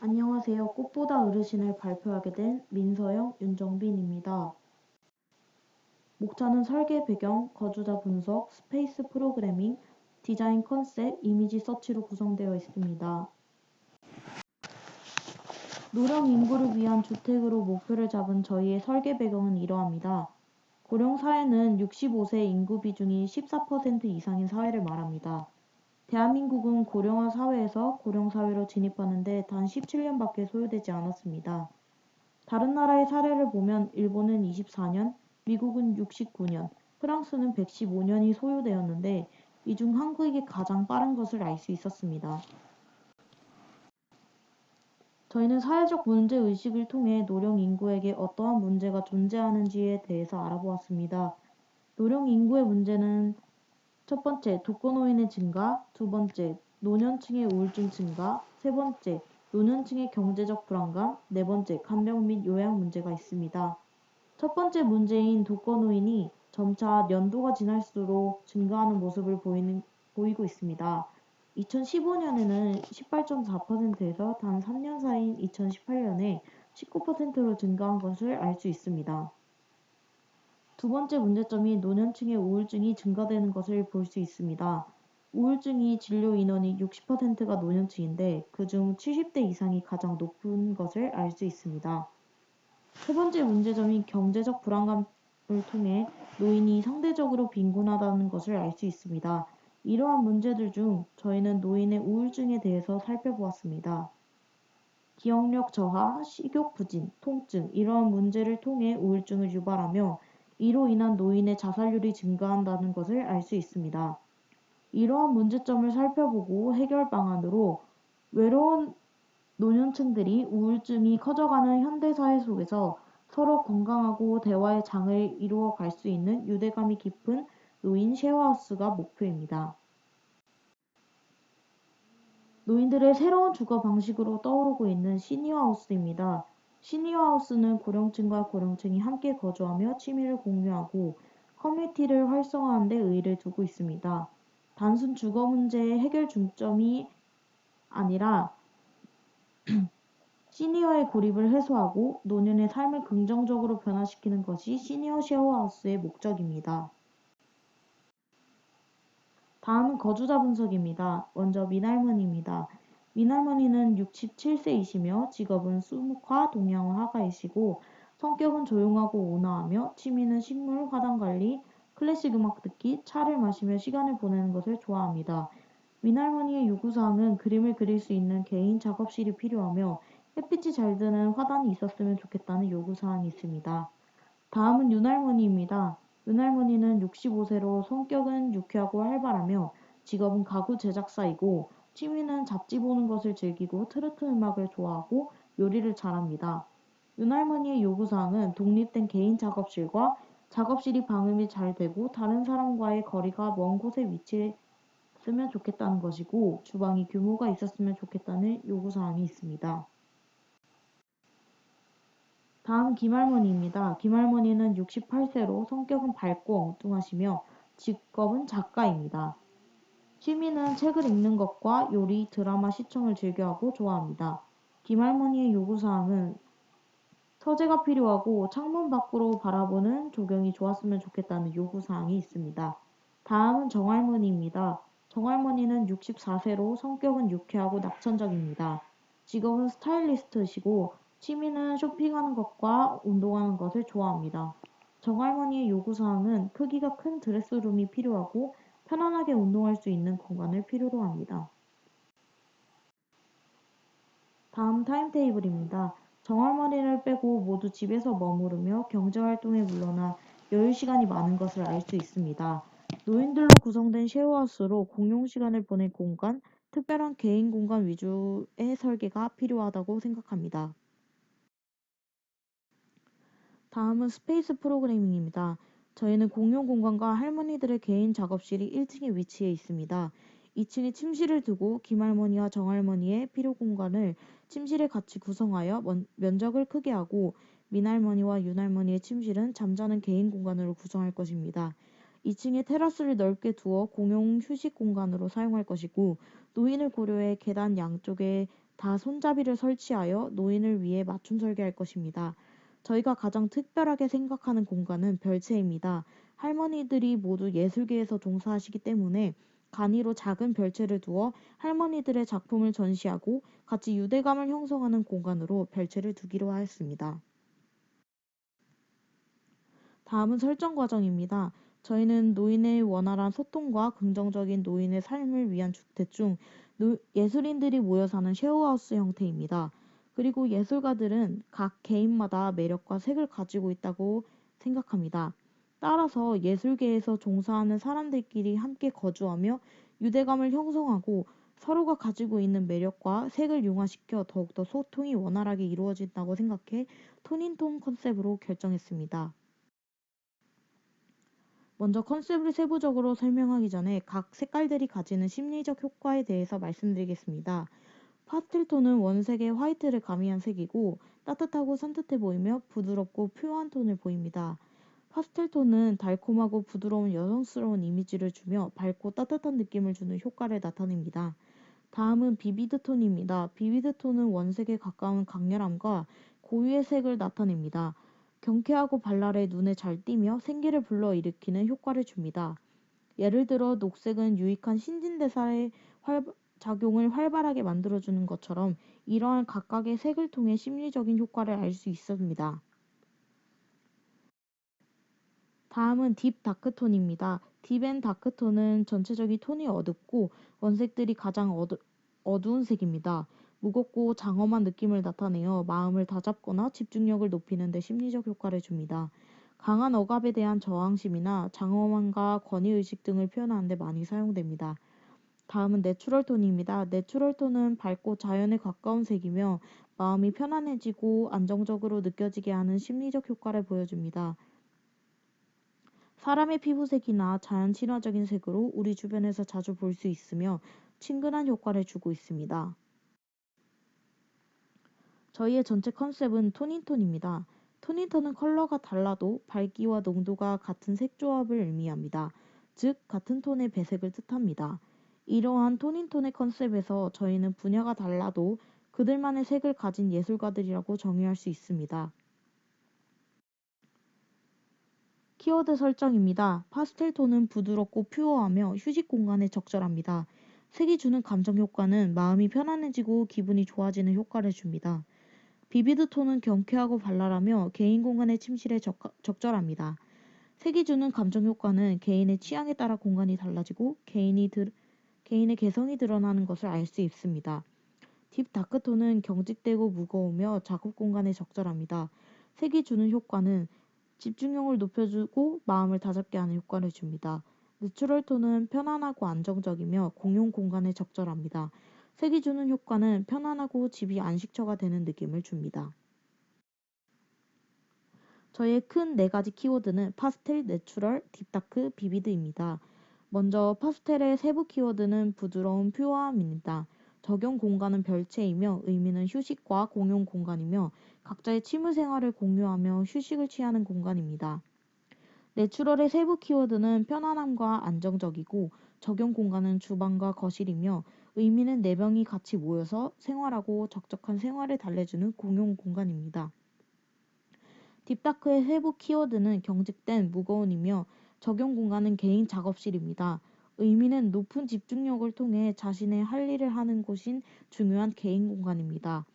안녕하세요. 꽃보다 어르신을 발표하게 된 민서영, 윤정빈입니다. 목차는 설계 배경, 거주자 분석, 스페이스 프로그래밍, 디자인 컨셉, 이미지 서치로 구성되어 있습니다. 노령 인구를 위한 주택으로 목표를 잡은 저희의 설계 배경은 이러합니다. 고령 사회는 65세 인구 비중이 14% 이상인 사회를 말합니다. 대한민국은 고령화 사회에서 고령 사회로 진입하는데 단 17년밖에 소요되지 않았습니다. 다른 나라의 사례를 보면 일본은 24년, 미국은 69년, 프랑스는 115년이 소요되었는데 이 중 한국이 가장 빠른 것을 알 수 있었습니다. 저희는 사회적 문제의식을 통해 노령 인구에게 어떠한 문제가 존재하는지에 대해서 알아보았습니다. 노령 인구의 문제는 첫 번째, 독거노인의 증가, 두 번째, 노년층의 우울증 증가, 세 번째, 노년층의 경제적 불안감, 네 번째, 간병 및 요양 문제가 있습니다. 첫 번째 문제인 독거노인이 점차 연도가 지날수록 증가하는 모습을 보이고 있습니다. 2015년에는 18.4%에서 단 3년 사이인 2018년에 19%로 증가한 것을 알 수 있습니다. 두 번째 문제점이 노년층의 우울증이 증가되는 것을 볼 수 있습니다. 우울증이 진료 인원이 60%가 노년층인데 그중 70대 이상이 가장 높은 것을 알 수 있습니다. 세 번째 문제점인 경제적 불안감을 통해 노인이 상대적으로 빈곤하다는 것을 알 수 있습니다. 이러한 문제들 중 저희는 노인의 우울증에 대해서 살펴보았습니다. 기억력 저하, 식욕 부진, 통증 이러한 문제를 통해 우울증을 유발하며 이로 인한 노인의 자살률이 증가한다는 것을 알 수 있습니다. 이러한 문제점을 살펴보고 해결 방안으로 외로운 노년층들이 우울증이 커져가는 현대사회 속에서 서로 건강하고 대화의 장을 이루어 갈 수 있는 유대감이 깊은 노인 쉐어하우스가 목표입니다. 노인들의 새로운 주거 방식으로 떠오르고 있는 시니어하우스입니다. 시니어하우스는 고령층과 고령층이 함께 거주하며 취미를 공유하고 커뮤니티를 활성화하는 데 의의를 두고 있습니다. 단순 주거 문제의 해결 중점이 아니라 시니어의 고립을 해소하고 노년의 삶을 긍정적으로 변화시키는 것이 시니어 쉐어하우스의 목적입니다. 다음은 거주자 분석입니다. 먼저 민할머니입니다. 민할머니는 67세이시며 직업은 수묵화 동양화 화가이시고 성격은 조용하고 온화하며 취미는 식물, 화단관리, 클래식 음악 듣기, 차를 마시며 시간을 보내는 것을 좋아합니다. 민할머니의 요구사항은 그림을 그릴 수 있는 개인 작업실이 필요하며 햇빛이 잘 드는 화단이 있었으면 좋겠다는 요구사항이 있습니다. 다음은 윤할머니입니다. 윤할머니는 65세로 성격은 유쾌하고 활발하며 직업은 가구 제작사이고 취미는 잡지 보는 것을 즐기고 트로트 음악을 좋아하고 요리를 잘합니다. 윤할머니의 요구사항은 독립된 개인 작업실과 작업실이 방음이 잘 되고 다른 사람과의 거리가 먼 곳에 위치했으면 좋겠다는 것이고 주방이 규모가 있었으면 좋겠다는 요구사항이 있습니다. 다음 김할머니입니다. 김할머니는 68세로 성격은 밝고 엉뚱하시며 직업은 작가입니다. 취미는 책을 읽는 것과 요리, 드라마 시청을 즐겨하고 좋아합니다. 김할머니의 요구사항은 서재가 필요하고 창문 밖으로 바라보는 조경이 좋았으면 좋겠다는 요구사항이 있습니다. 다음은 정할머니입니다. 정할머니는 64세로 성격은 유쾌하고 낙천적입니다. 직업은 스타일리스트시고 취미는 쇼핑하는 것과 운동하는 것을 좋아합니다. 정할머니의 요구사항은 크기가 큰 드레스룸이 필요하고 편안하게 운동할 수 있는 공간을 필요로 합니다. 다음 타임테이블입니다. 정할머니를 빼고 모두 집에서 머무르며 경제활동에 물러나 여유시간이 많은 것을 알 수 있습니다. 노인들로 구성된 쉐어하우스로 공용시간을 보낼 공간, 특별한 개인 공간 위주의 설계가 필요하다고 생각합니다. 다음은 스페이스 프로그래밍입니다. 저희는 공용 공간과 할머니들의 개인 작업실이 1층에 위치해 있습니다. 2층에 침실을 두고 김할머니와 정할머니의 필요 공간을 침실에 같이 구성하여 면적을 크게 하고 민할머니와 윤할머니의 침실은 잠자는 개인 공간으로 구성할 것입니다. 2층에 테라스를 넓게 두어 공용 휴식 공간으로 사용할 것이고 노인을 고려해 계단 양쪽에 다 손잡이를 설치하여 노인을 위해 맞춤 설계할 것입니다. 저희가 가장 특별하게 생각하는 공간은 별채입니다. 할머니들이 모두 예술계에서 종사하시기 때문에 간이로 작은 별채를 두어 할머니들의 작품을 전시하고 같이 유대감을 형성하는 공간으로 별채를 두기로 하였습니다. 다음은 설정 과정입니다. 저희는 노인의 원활한 소통과 긍정적인 노인의 삶을 위한 주택 중 예술인들이 모여 사는 쉐어하우스 형태입니다. 그리고 예술가들은 각 개인마다 매력과 색을 가지고 있다고 생각합니다. 따라서 예술계에서 종사하는 사람들끼리 함께 거주하며 유대감을 형성하고 서로가 가지고 있는 매력과 색을 융화시켜 더욱더 소통이 원활하게 이루어진다고 생각해 톤인톤 컨셉으로 결정했습니다. 먼저 컨셉을 세부적으로 설명하기 전에 각 색깔들이 가지는 심리적 효과에 대해서 말씀드리겠습니다. 파스텔 톤은 원색의 화이트를 가미한 색이고 따뜻하고 산뜻해 보이며 부드럽고 퓨어한 톤을 보입니다. 파스텔 톤은 달콤하고 부드러운 여성스러운 이미지를 주며 밝고 따뜻한 느낌을 주는 효과를 나타냅니다. 다음은 비비드 톤입니다. 비비드 톤은 원색에 가까운 강렬함과 고유의 색을 나타냅니다. 경쾌하고 발랄해 눈에 잘 띄며 생기를 불러일으키는 효과를 줍니다. 예를 들어 녹색은 유익한 신진대사의 작용을 활발하게 만들어주는 것처럼 이러한 각각의 색을 통해 심리적인 효과를 알 수 있습니다. 다음은 딥 다크톤입니다. 딥 앤 다크톤은 전체적인 톤이 어둡고 원색들이 가장 어두운 색입니다. 무겁고 장엄한 느낌을 나타내어 마음을 다잡거나 집중력을 높이는 데 심리적 효과를 줍니다. 강한 억압에 대한 저항심이나 장엄함과 권위의식 등을 표현하는 데 많이 사용됩니다. 다음은 내추럴 톤입니다. 내추럴 톤은 밝고 자연에 가까운 색이며 마음이 편안해지고 안정적으로 느껴지게 하는 심리적 효과를 보여줍니다. 사람의 피부색이나 자연 친화적인 색으로 우리 주변에서 자주 볼 수 있으며 친근한 효과를 주고 있습니다. 저희의 전체 컨셉은 톤인톤입니다. 톤인톤은 컬러가 달라도 밝기와 농도가 같은 색 조합을 의미합니다. 즉 같은 톤의 배색을 뜻합니다. 이러한 톤인톤의 컨셉에서 저희는 분야가 달라도 그들만의 색을 가진 예술가들이라고 정의할 수 있습니다. 키워드 설정입니다. 파스텔 톤은 부드럽고 퓨어하며 휴식 공간에 적절합니다. 색이 주는 감정 효과는 마음이 편안해지고 기분이 좋아지는 효과를 줍니다. 비비드 톤은 경쾌하고 발랄하며 개인 공간의 침실에 적절합니다. 색이 주는 감정 효과는 개인의 취향에 따라 공간이 달라지고 개인의 개성이 드러나는 것을 알 수 있습니다. 딥 다크톤은 경직되고 무거우며 작업 공간에 적절합니다. 색이 주는 효과는 집중력을 높여주고 마음을 다잡게 하는 효과를 줍니다. 내추럴 톤은 편안하고 안정적이며 공용 공간에 적절합니다. 색이 주는 효과는 편안하고 집이 안식처가 되는 느낌을 줍니다. 저의 큰 네 가지 키워드는 파스텔, 내추럴, 딥다크, 비비드입니다. 먼저 파스텔의 세부 키워드는 부드러운 퓨어함입니다. 적용 공간은 별채이며 의미는 휴식과 공용 공간이며 각자의 취미 생활을 공유하며 휴식을 취하는 공간입니다. 내추럴의 세부 키워드는 편안함과 안정적이고 적용 공간은 주방과 거실이며 의미는 네 명이 같이 모여서 생활하고 적적한 생활을 달래주는 공용 공간입니다. 딥다크의 세부 키워드는 경직된 무거운이며 적용 공간은 개인 작업실입니다. 의미는 높은 집중력을 통해 자신의 할 일을 하는 곳인 중요한 개인 공간입니다.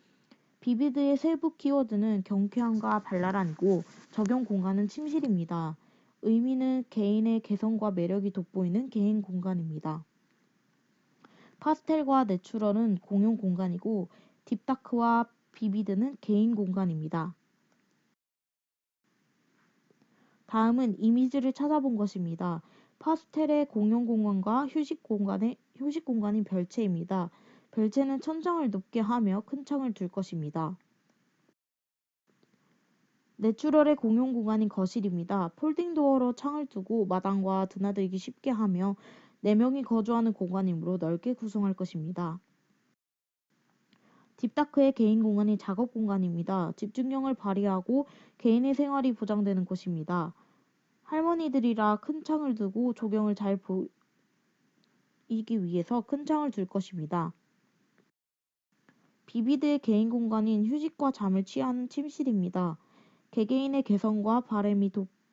비비드의 세부 키워드는 경쾌함과 발랄함이고 적용 공간은 침실입니다. 의미는 개인의 개성과 매력이 돋보이는 개인 공간입니다. 파스텔과 내추럴은 공용 공간이고 딥다크와 비비드는 개인 공간입니다. 다음은 이미지를 찾아본 것입니다. 파스텔의 공용 공간과 휴식 공간인 별채입니다. 별채는 천장을 높게 하며 큰 창을 둘 것입니다. 내추럴의 공용 공간인 거실입니다. 폴딩 도어로 창을 두고 마당과 드나들기 쉽게 하며 4명이 거주하는 공간이므로 넓게 구성할 것입니다. 딥다크의 개인 공간이 작업 공간입니다. 집중력을 발휘하고 개인의 생활이 보장되는 곳입니다. 할머니들이라 큰 창을 두고 조경을 잘 보이기 위해서 큰 창을 둘 것입니다. 비비드의 개인 공간인 휴식과 잠을 취하는 침실입니다. 개개인의 개성과 바램이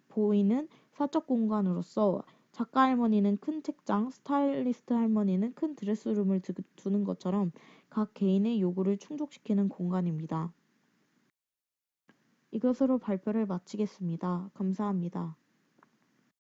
보이는 사적 공간으로서 작가 할머니는 큰 책장, 스타일리스트 할머니는 큰 드레스룸을 두는 것처럼 각 개인의 요구를 충족시키는 공간입니다. 이것으로 발표를 마치겠습니다. 감사합니다.